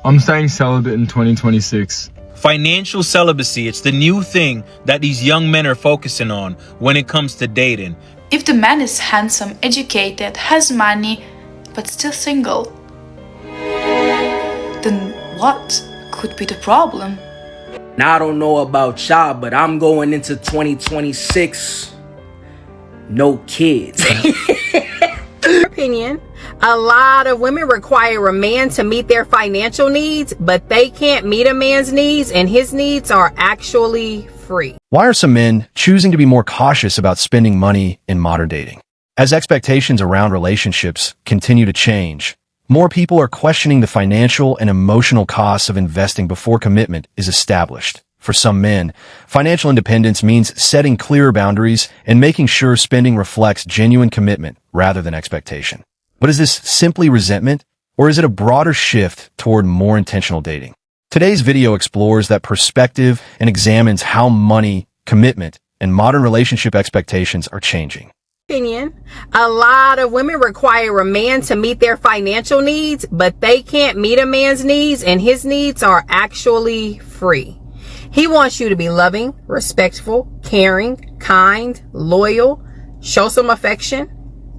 I'm staying celibate in 2026. Financial celibacy, it's the new thing that these young men are focusing on when it comes to dating. If the man is handsome, educated, has money, but still single, then what could be the problem? Now, I don't know about y'all, but I'm going into 2026, no kids. Opinion, a lot of women require a man to meet their financial needs, but they can't meet a man's needs, and his needs are actually free. Why are some men choosing to be more cautious about spending money in modern dating? As expectations around relationships continue to change, more people are questioning the financial and emotional costs of investing before commitment is established. For some men, financial independence means setting clearer boundaries and making sure spending reflects genuine commitment rather than expectation. But is this simply resentment, or is it a broader shift toward more intentional dating? Today's video explores that perspective and examines how money, commitment, and modern relationship expectations are changing. Opinion, a lot of women require a man to meet their financial needs, but they can't meet a man's needs, and his needs are actually free. He wants you to be loving, respectful, caring, kind, loyal, show some affection,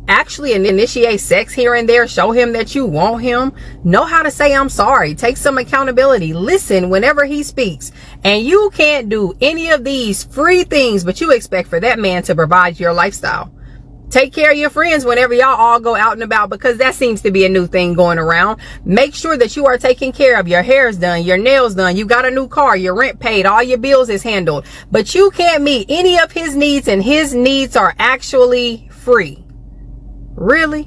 actually initiate sex here and there, show him that you want him, know how to say I'm sorry, take some accountability, listen whenever he speaks. And you can't do any of these free things, but you expect for that man to provide your lifestyle. Take care of your friends whenever y'all all go out and about, because that seems to be a new thing going around. Make sure that you are taken care of. Your hair's done, your nails done, you got a new car, your rent paid, all your bills is handled. But you can't meet any of his needs, and his needs are actually free. Really?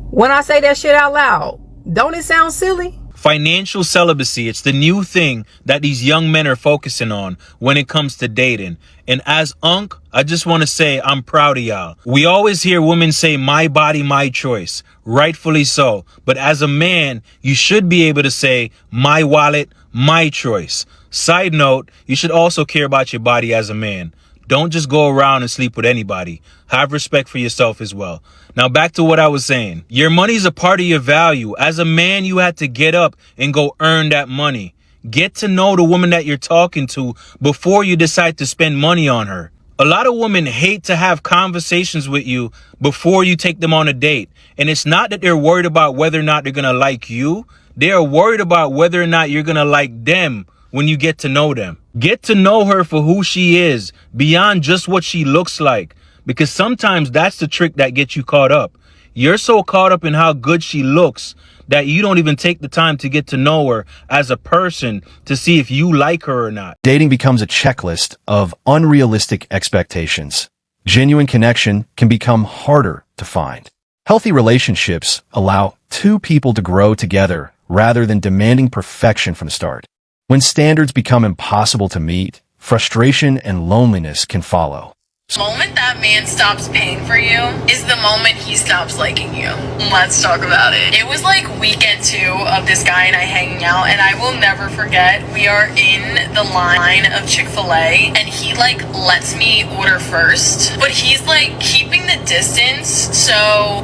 When I say that shit out loud, don't it sound silly? Financial celibacy, it's the new thing that these young men are focusing on when it comes to dating. And as Unc, I just want to say I'm proud of y'all. We always hear women say, my body, my choice. Rightfully so. But as a man, you should be able to say, my wallet, my choice. Side note, you should also care about your body as a man. Don't just go around and sleep with anybody. Have respect for yourself as well. Now back to what I was saying. Your money's a part of your value. As a man, you had to get up and go earn that money. Get to know the woman that you're talking to before you decide to spend money on her. A lot of women hate to have conversations with you before you take them on a date. And it's not that they're worried about whether or not they're going to like you. They're worried about whether or not you're going to like them when you get to know them. Get to know her for who she is, beyond just what she looks like. Because sometimes that's the trick that gets you caught up. You're so caught up in how good she looks that you don't even take the time to get to know her as a person to see if you like her or not. Dating becomes a checklist of unrealistic expectations. Genuine connection can become harder to find. Healthy relationships allow two people to grow together rather than demanding perfection from the start. When standards become impossible to meet, frustration and loneliness can follow. The moment that man stops paying for you is the moment he stops liking you. Let's talk about it. It was like weekend 2 of this guy and I hanging out, and I will never forget, we are in the line of Chick-fil-A and he like lets me order first, but he's like keeping the distance, so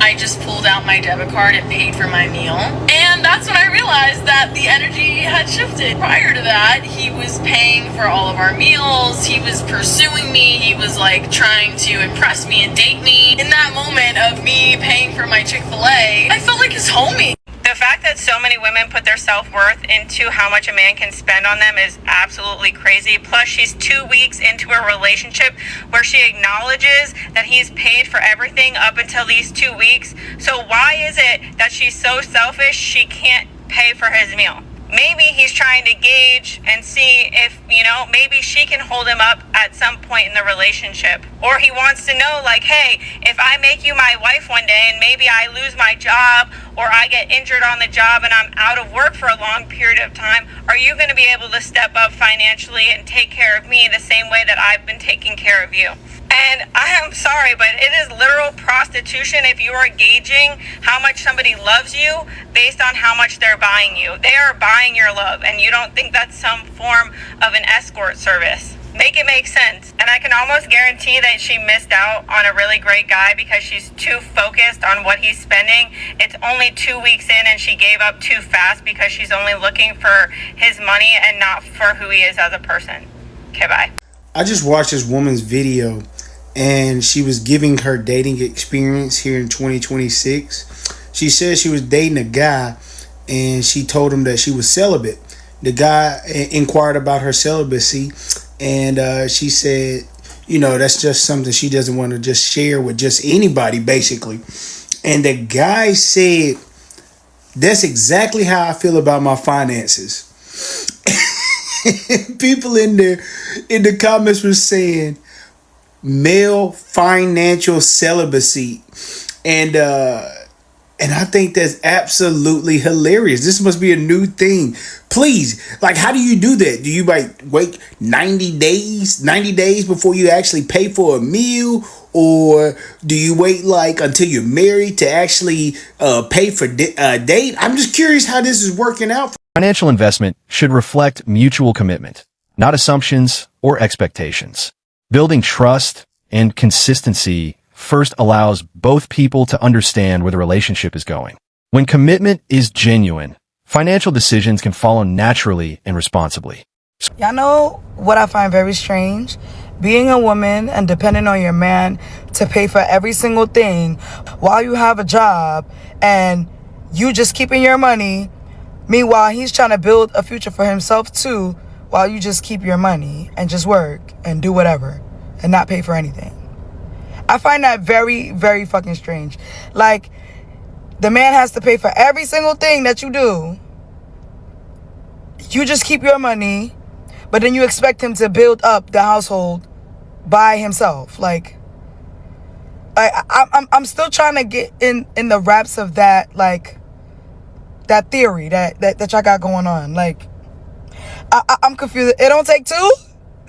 I just pulled out my debit card and paid for my meal. And that's when I realized that the energy had shifted. Prior to that, he was paying for all of our meals, he was pursuing me, he was like trying to impress me and date me. In that moment of me paying for my Chick-fil-A, I felt like his homie. The fact that so many women put their self-worth into how much a man can spend on them is absolutely crazy. Plus, she's 2 weeks into a relationship where she acknowledges that he's paid for everything up until these 2 weeks. So why is it that she's so selfish she can't pay for his meal? Maybe he's trying to gauge and see if, maybe she can hold him up at some point in the relationship. Or he wants to know, like, hey, if I make you my wife one day and maybe I lose my job or I get injured on the job and I'm out of work for a long period of time, are you going to be able to step up financially and take care of me the same way that I've been taking care of you? And I am sorry, but it is literal prostitution if you are gauging how much somebody loves you based on how much they're buying you. They are buying your love, and you don't think that's some form of an escort service. Make it make sense. And I can almost guarantee that she missed out on a really great guy because she's too focused on what he's spending. It's only 2 weeks in and she gave up too fast because she's only looking for his money and not for who he is as a person. Okay, bye. I just watched this woman's video and she was giving her dating experience here in 2026. She said she was dating a guy and she told him that she was celibate. The guy inquired about her celibacy, and she said, you know, that's just something she doesn't want to just share with just anybody, basically. And the guy said, that's exactly how I feel about my finances. People in the comments were saying male financial celibacy, and I think that's absolutely hilarious. This must be a new thing. Please, like, how do you do that? Do you like wait 90 days before you actually pay for a meal? Or do you wait like until you're married to actually pay for a date? I'm just curious how this is working out. Financial investment should reflect mutual commitment, not assumptions or expectations. Building trust and consistency first allows both people to understand where the relationship is going. When commitment is genuine, financial decisions can follow naturally and responsibly. Y'all know what I find very strange? Being a woman and depending on your man to pay for every single thing while you have a job and you just keeping your money. Meanwhile, he's trying to build a future for himself too while you just keep your money and just work and do whatever and not pay for anything. I find that very, very fucking strange. Like, the man has to pay for every single thing that you do. You just keep your money, but then you expect him to build up the household by himself. Like, I'm still trying to get in the wraps of that, like, that theory that y'all got going on. Like, I'm confused. It don't take two?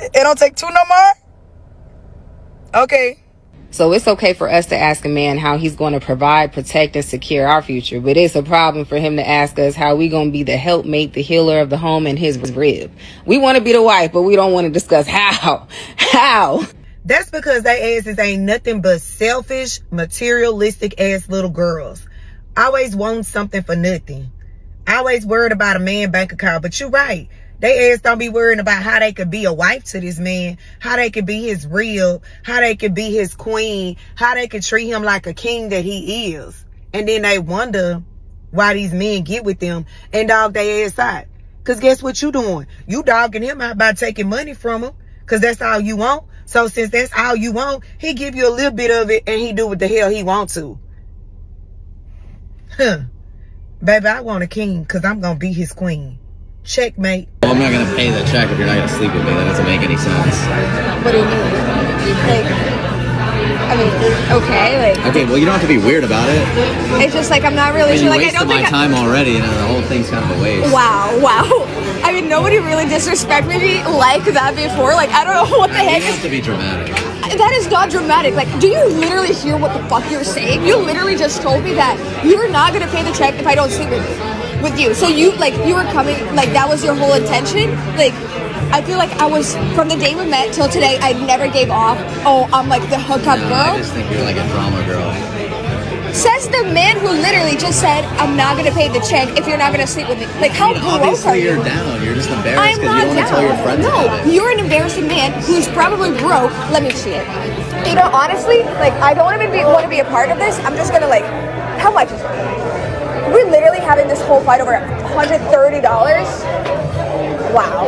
It don't take two no more? Okay. So it's okay for us to ask a man how he's going to provide, protect, and secure our future. But it's a problem for him to ask us how we going to be the helpmate, the healer of the home, and his rib. We want to be the wife, but we don't want to discuss how. How? That's because they asses ain't nothing but selfish, materialistic ass little girls. Always want something for nothing. Always worried about a man bank account. But you're right. They ass don't be worrying about how they could be a wife to this man, how they could be his real, how they could be his queen, how they could treat him like a king that he is. And then they wonder why these men get with them and dog their ass out. Because guess what you doing? You dogging him out by taking money from him because that's all you want. So since that's all you want, he give you a little bit of it and he do what the hell he want to. Huh. Baby, I want a king because I'm going to be his queen. Checkmate. Well, I'm not going to pay the check if you're not going to sleep with me. That doesn't make any sense. What do you mean? Like, I mean, okay, like... Okay, well, you don't have to be weird about it. It's just like, I'm not really sure. Like, I don't think... You wasted my time already, and the whole thing's kind of a waste. Wow. I mean, nobody really disrespected me like that before. Like, I don't know what the heck. You have to be dramatic. That is not dramatic. Like, do you literally hear what the fuck you're saying? You literally just told me that you're not going to pay the check if I don't sleep with you. So you were coming, like, that was your whole intention? Like, I feel like I was, from the day we met till today, I never gave off, oh, I'm like the hookup girl. I just think you're like a drama girl. Says the man who literally just said, I'm not going to pay the check if you're not going to sleep with me. Like, how broke are you? Obviously, you're down. You're just embarrassed I'm because not you don't want to tell your friends about it. You're an embarrassing man who's probably broke. Let me see it. You know, honestly, like, I don't even want to be a part of this. I'm just going to, like, how much is it? We're literally having this whole fight over $130. Wow.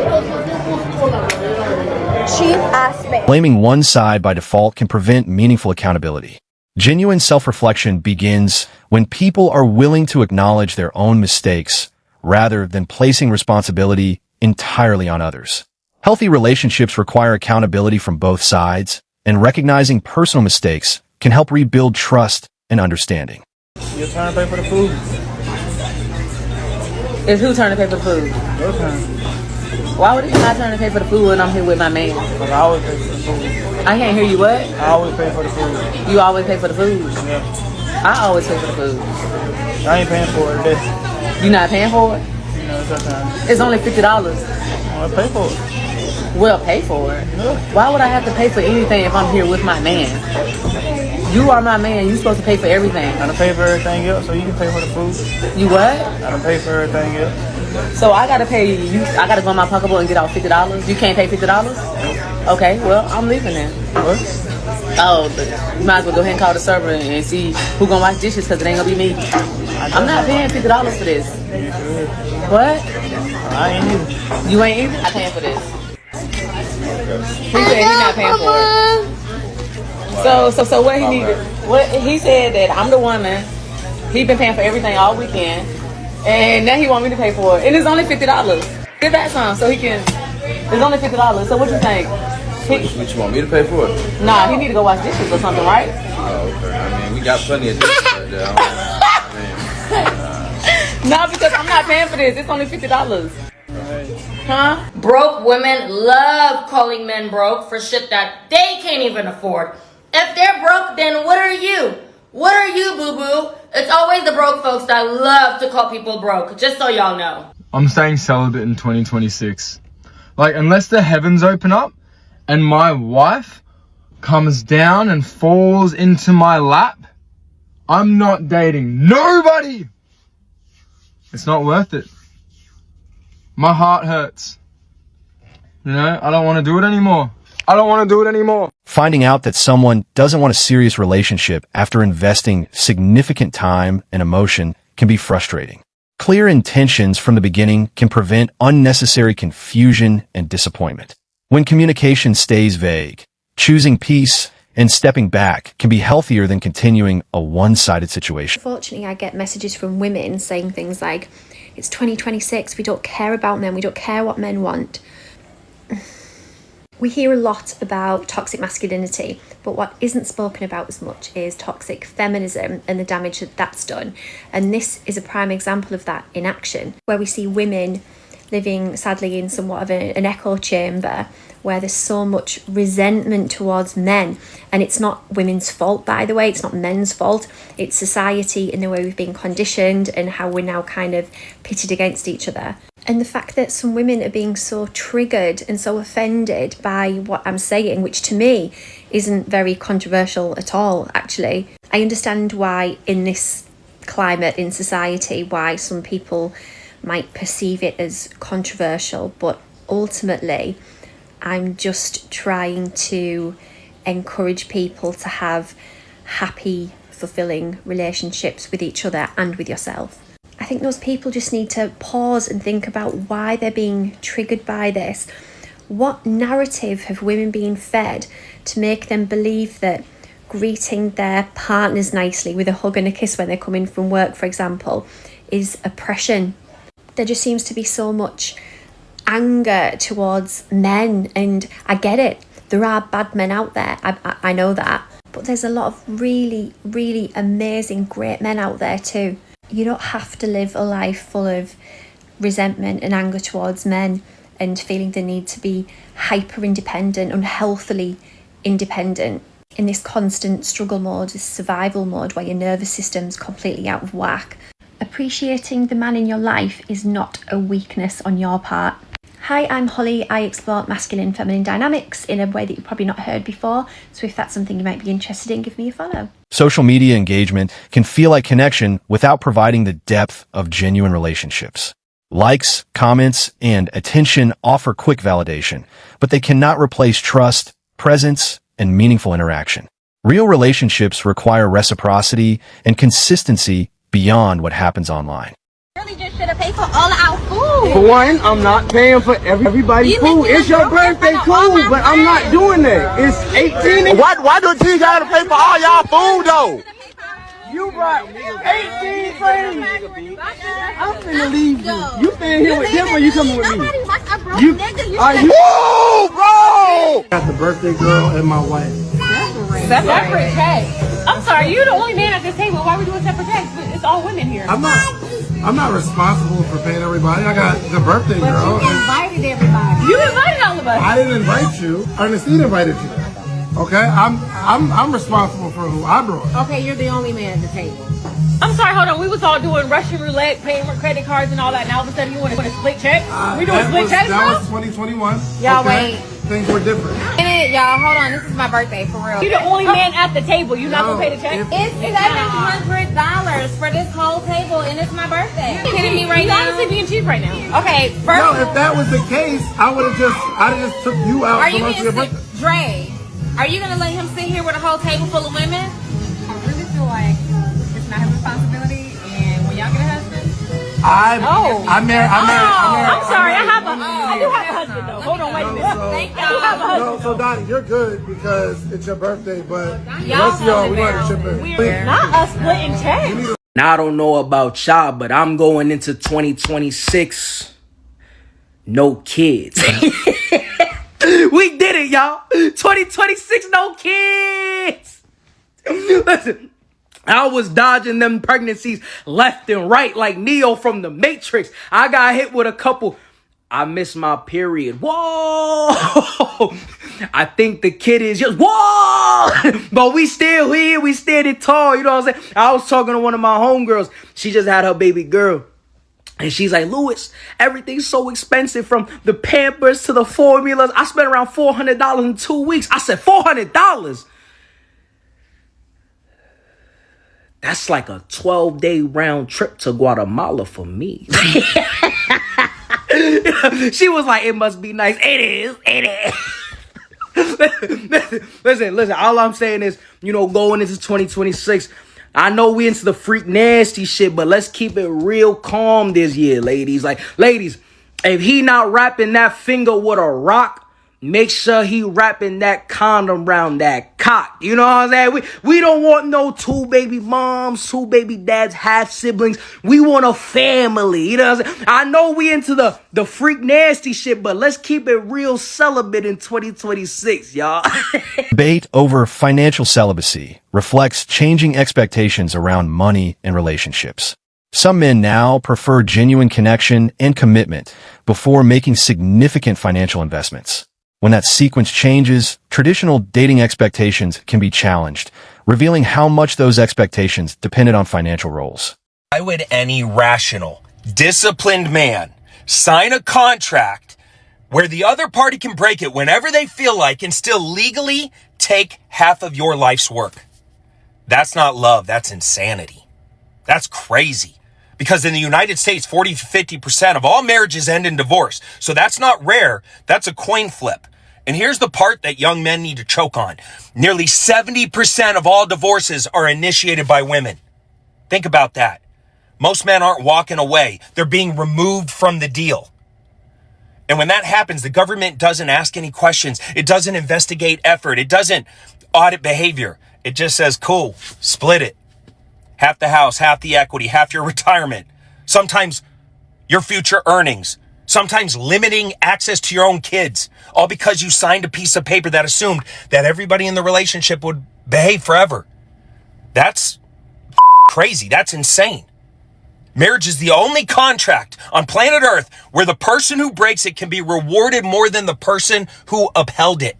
Cheap ass man. Blaming one side by default can prevent meaningful accountability. Genuine self-reflection begins when people are willing to acknowledge their own mistakes rather than placing responsibility entirely on others. Healthy relationships require accountability from both sides, and recognizing personal mistakes can help rebuild trust and understanding. Your turn to pay for the food. It's whose turn to pay for the food? Your turn. Why would it be my turn to pay for the food when I'm here with my man? Because I always pay for the food. I can't hear you, what? I always pay for the food. You always pay for the food? Yeah. I always pay for the food. I ain't paying for it today. You not paying for it? You know, it's your time. It's only $50. I pay for it. Well, pay for it. Why would I have to pay for anything if I'm here with my man? You are my man. You're supposed to pay for everything. I done pay for everything else, so you can pay for the food. You what? I done pay for everything else. So I gotta pay you. I gotta go in my pocketbook and get out $50. You can't pay $50. Okay, well I'm leaving then. What? Oh, but you might as well go ahead and call the server and see who gonna wash dishes because it ain't gonna be me. I'm not paying $50 for this. What? I ain't either. You ain't either? I'm paying for this. He said he's not paying for it. So what he needed? What he said that I'm the woman. He been paying for everything all weekend, and now he want me to pay for it. And it's only $50. Give that some so he can. It's only $50. So what you think? What you want me to pay for it? Nah, he need to go wash dishes or something, right? Oh, okay. I mean, we got plenty of dishes right there. No, because I'm not paying for this. It's only $50. Huh? Broke women love calling men broke for shit that they can't even afford. If they're broke, then what are you? What are you, boo-boo? It's always the broke folks that love to call people broke, just so y'all know. I'm staying celibate in 2026. Like, unless the heavens open up and my wife comes down and falls into my lap, I'm not dating nobody. It's not worth it. My heart hurts. You know, I don't want to do it anymore. I don't want to do it anymore. Finding out that someone doesn't want a serious relationship after investing significant time and emotion can be frustrating. Clear intentions from the beginning can prevent unnecessary confusion and disappointment. When communication stays vague, choosing peace and stepping back can be healthier than continuing a one-sided situation. Unfortunately, I get messages from women saying things like, it's 2026, we don't care about men, we don't care what men want. We hear a lot about toxic masculinity, but what isn't spoken about as much is toxic feminism and the damage that that's done. And this is a prime example of that in action, where we see women living sadly in somewhat of an echo chamber where there's so much resentment towards men. And it's not women's fault, by the way, it's not men's fault. It's society and the way we've been conditioned and how we're now kind of pitted against each other. And the fact that some women are being so triggered and so offended by what I'm saying, which to me isn't very controversial at all, actually. I understand why in this climate in society, why some people might perceive it as controversial, but ultimately I'm just trying to encourage people to have happy, fulfilling relationships with each other and with yourself. I think those people just need to pause and think about why they're being triggered by this. What narrative have women been fed to make them believe that greeting their partners nicely with a hug and a kiss when they're coming from work, for example, is oppression? There just seems to be so much anger towards men, and I get it. There are bad men out there, I know that. But there's a lot of really, really amazing, great men out there too. You don't have to live a life full of resentment and anger towards men and feeling the need to be hyper independent, unhealthily independent, in this constant struggle mode, this survival mode where your nervous system's completely out of whack. Appreciating the man in your life is not a weakness on your part. Hi, I'm Holly. I explore masculine and feminine dynamics in a way that you've probably not heard before. So if that's something you might be interested in, give me a follow. Social media engagement can feel like connection without providing the depth of genuine relationships. Likes, comments, and attention offer quick validation, but they cannot replace trust, presence, and meaningful interaction. Real relationships require reciprocity and consistency beyond what happens online. Really just should have paid for all our food. For one, I'm not paying for everybody's food. It's your birthday, cool, but I'm not doing that. It's 18. Why do you gotta pay for all y'all food though? You brought 18 friends. I'm finna leave you. You staying here with them or you coming with me? Are you? Whoa, bro! Got the birthday girl and my wife. Separate checks. I'm sorry, you're the only man at this table. Why are we doing separate checks? It's all women here. I'm not responsible for paying everybody. I got the birthday girl. You invited everybody. You invited all of us. I didn't invite you. Ernestine invited you. Okay, I'm responsible for who I brought. Okay, you're the only man at the table. I'm sorry, hold on. We was all doing Russian roulette, paying with credit cards and all that. Now all of a sudden you want to split checks? We doing split checks, bro? That was 2021. Y'all okay? wait. Things were different. Y'all, hold on. This is my birthday, for real. You're the only man at the table. You not gonna pay the check? It's $700 for this whole table, and it's my birthday. You kidding me right you now? You honestly being cheap right now. Okay, first. No, if that was the case, I'd have just took you out. Are you for your birthday. Dre? Are you gonna let him sit here with a whole table full of women? I really feel like it's not his responsibility, and when y'all get a husband. I'm married. I'm sorry. I do have a husband though. Hold on, wait a minute. Thank y'all. So Donnie, you're good because it's your birthday, but the rest of y'all, we want to chip in. Not us splitting checks. Now I don't know about y'all, but I'm going into 2026. No kids. We did it, y'all. 2026, no kids. Listen. I was dodging them pregnancies left and right like Neo from the Matrix. I got hit with a couple. I missed my period. Whoa! I think the kid is just whoa! But we still here. We standing tall. You know what I'm saying? I was talking to one of my homegirls. She just had her baby girl. And she's like, Lewis, everything's so expensive from the Pampers to the formulas. I spent around $400 in 2 weeks. I said, $400? That's like a 12-day round trip to Guatemala for me. She was like, it must be nice. It is. Listen. All I'm saying is, going into 2026, I know we into the freak nasty shit, but let's keep it real calm this year, ladies. Like, ladies, if he not wrapping that finger with a rock, make sure he wrapping that condom around that cock. You know what I'm saying? We don't want no 2 baby moms, 2 baby dads, half siblings. We want a family. You know what I'm saying? I know we into the freak nasty shit, but let's keep it real celibate in 2026, y'all. Debate over financial celibacy reflects changing expectations around money and relationships. Some men now prefer genuine connection and commitment before making significant financial investments. When that sequence changes, traditional dating expectations can be challenged, revealing how much those expectations depended on financial roles. Why would any rational, disciplined man sign a contract where the other party can break it whenever they feel like and still legally take half of your life's work? That's not love. That's insanity. That's crazy. Because in the United States, 40 to 50% of all marriages end in divorce. So that's not rare. That's a coin flip. And here's the part that young men need to choke on. Nearly 70% of all divorces are initiated by women. Think about that. Most men aren't walking away. They're being removed from the deal. And when that happens, the government doesn't ask any questions. It doesn't investigate effort. It doesn't audit behavior. It just says, cool, split it. Half the house, half the equity, half your retirement. Sometimes your future earnings. Sometimes limiting access to your own kids. All because you signed a piece of paper that assumed that everybody in the relationship would behave forever. That's crazy. That's insane. Marriage is the only contract on planet Earth where the person who breaks it can be rewarded more than the person who upheld it.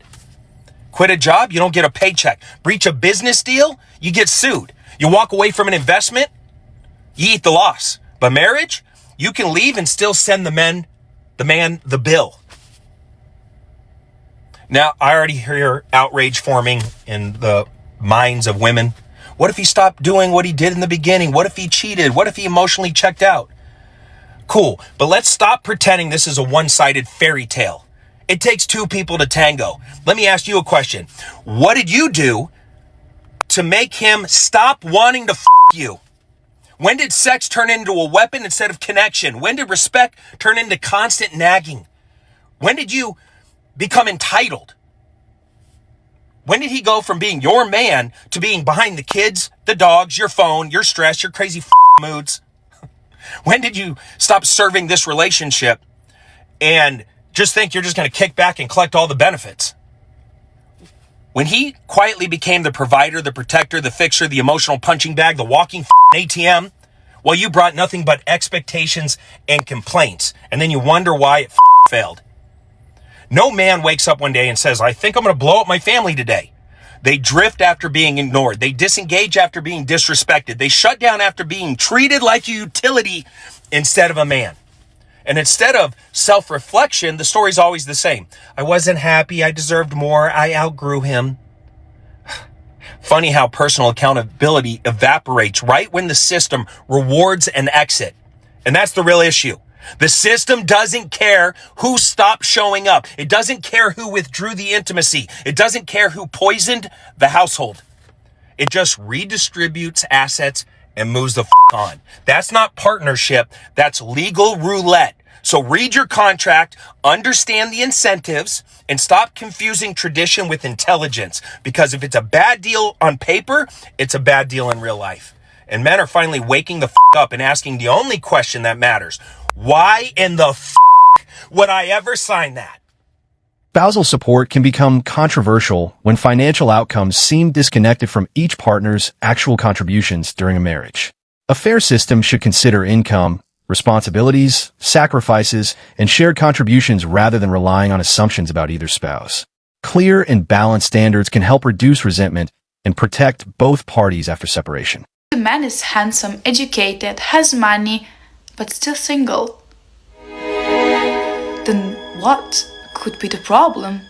Quit a job, you don't get a paycheck. Breach a business deal, you get sued. You walk away from an investment, you eat the loss. But marriage, you can leave and still send the man the bill. Now, I already hear outrage forming in the minds of women. What if he stopped doing what he did in the beginning? What if he cheated? What if he emotionally checked out? Cool, but let's stop pretending this is a one-sided fairy tale. It takes 2 people to tango. Let me ask you a question. What did you do to make him stop wanting to you? When did sex turn into a weapon instead of connection? When did respect turn into constant nagging? When did you become entitled? When did he go from being your man to being behind the kids, the dogs, your phone, your stress, your crazy moods? When did you stop serving this relationship and just think you're just going to kick back and collect all the benefits? When he quietly became the provider, the protector, the fixer, the emotional punching bag, the walking ATM, well, you brought nothing but expectations and complaints. And then you wonder why it failed. No man wakes up one day and says, I think I'm going to blow up my family today. They drift after being ignored. They disengage after being disrespected. They shut down after being treated like a utility instead of a man. And instead of self-reflection, the story's always the same. I wasn't happy. I deserved more. I outgrew him. Funny how personal accountability evaporates right when the system rewards an exit. And that's the real issue. The system doesn't care who stopped showing up. It doesn't care who withdrew the intimacy. It doesn't care who poisoned the household. It just redistributes assets and moves the on. That's not partnership. That's legal roulette. So read your contract, understand the incentives, and stop confusing tradition with intelligence. Because if it's a bad deal on paper, it's a bad deal in real life. And men are finally waking the up and asking the only question that matters. Why in the would I ever sign that? Spousal support can become controversial when financial outcomes seem disconnected from each partner's actual contributions during a marriage. A fair system should consider income, responsibilities, sacrifices, and shared contributions rather than relying on assumptions about either spouse. Clear and balanced standards can help reduce resentment and protect both parties after separation. The man is handsome, educated, has money, but still single. Then what could be the problem?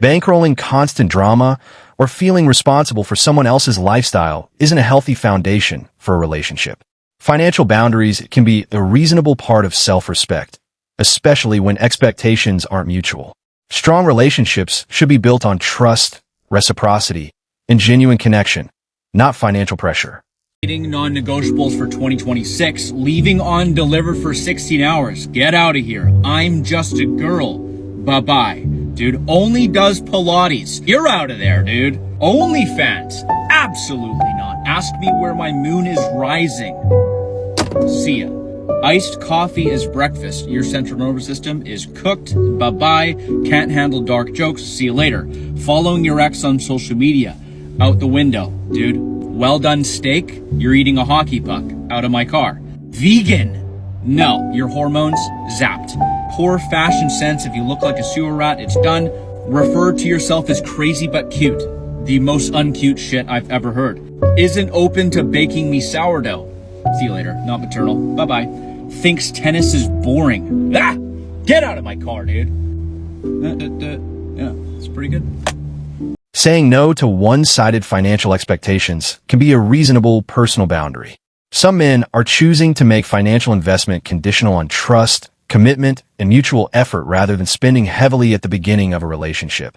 Bankrolling constant drama or feeling responsible for someone else's lifestyle isn't a healthy foundation for a relationship. Financial boundaries can be a reasonable part of self-respect, especially when expectations aren't mutual. Strong relationships should be built on trust, reciprocity, and genuine connection, not financial pressure. Non-negotiables for 2026. Leaving on delivered for 16 hours. Get out of here. I'm just a girl. Bye-bye. Dude, only does Pilates. You're out of there, dude. OnlyFans. Absolutely not. Ask me where my moon is rising. See ya. Iced coffee is breakfast. Your central nervous system is cooked. Bye-bye. Can't handle dark jokes. See you later. Following your ex on social media. Out the window, dude. Well done steak. You're eating a hockey puck. Out of my car. Vegan. No. Your hormones zapped. Poor fashion sense. If you look like a sewer rat, it's done. Refer to yourself as crazy but cute. The most uncute shit I've ever heard. Isn't open to baking me sourdough. See you later. Not maternal. Bye-bye. Thinks tennis is boring. Ah! Get out of my car, dude. Yeah, it's pretty good. Saying no to one-sided financial expectations can be a reasonable personal boundary. Some men are choosing to make financial investment conditional on trust, commitment, and mutual effort rather than spending heavily at the beginning of a relationship.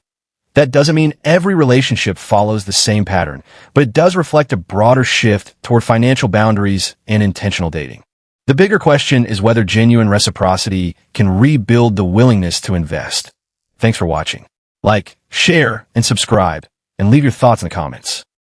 That doesn't mean every relationship follows the same pattern, but it does reflect a broader shift toward financial boundaries and intentional dating. The bigger question is whether genuine reciprocity can rebuild the willingness to invest. Thanks for watching. Like, share, and subscribe, and leave your thoughts in the comments.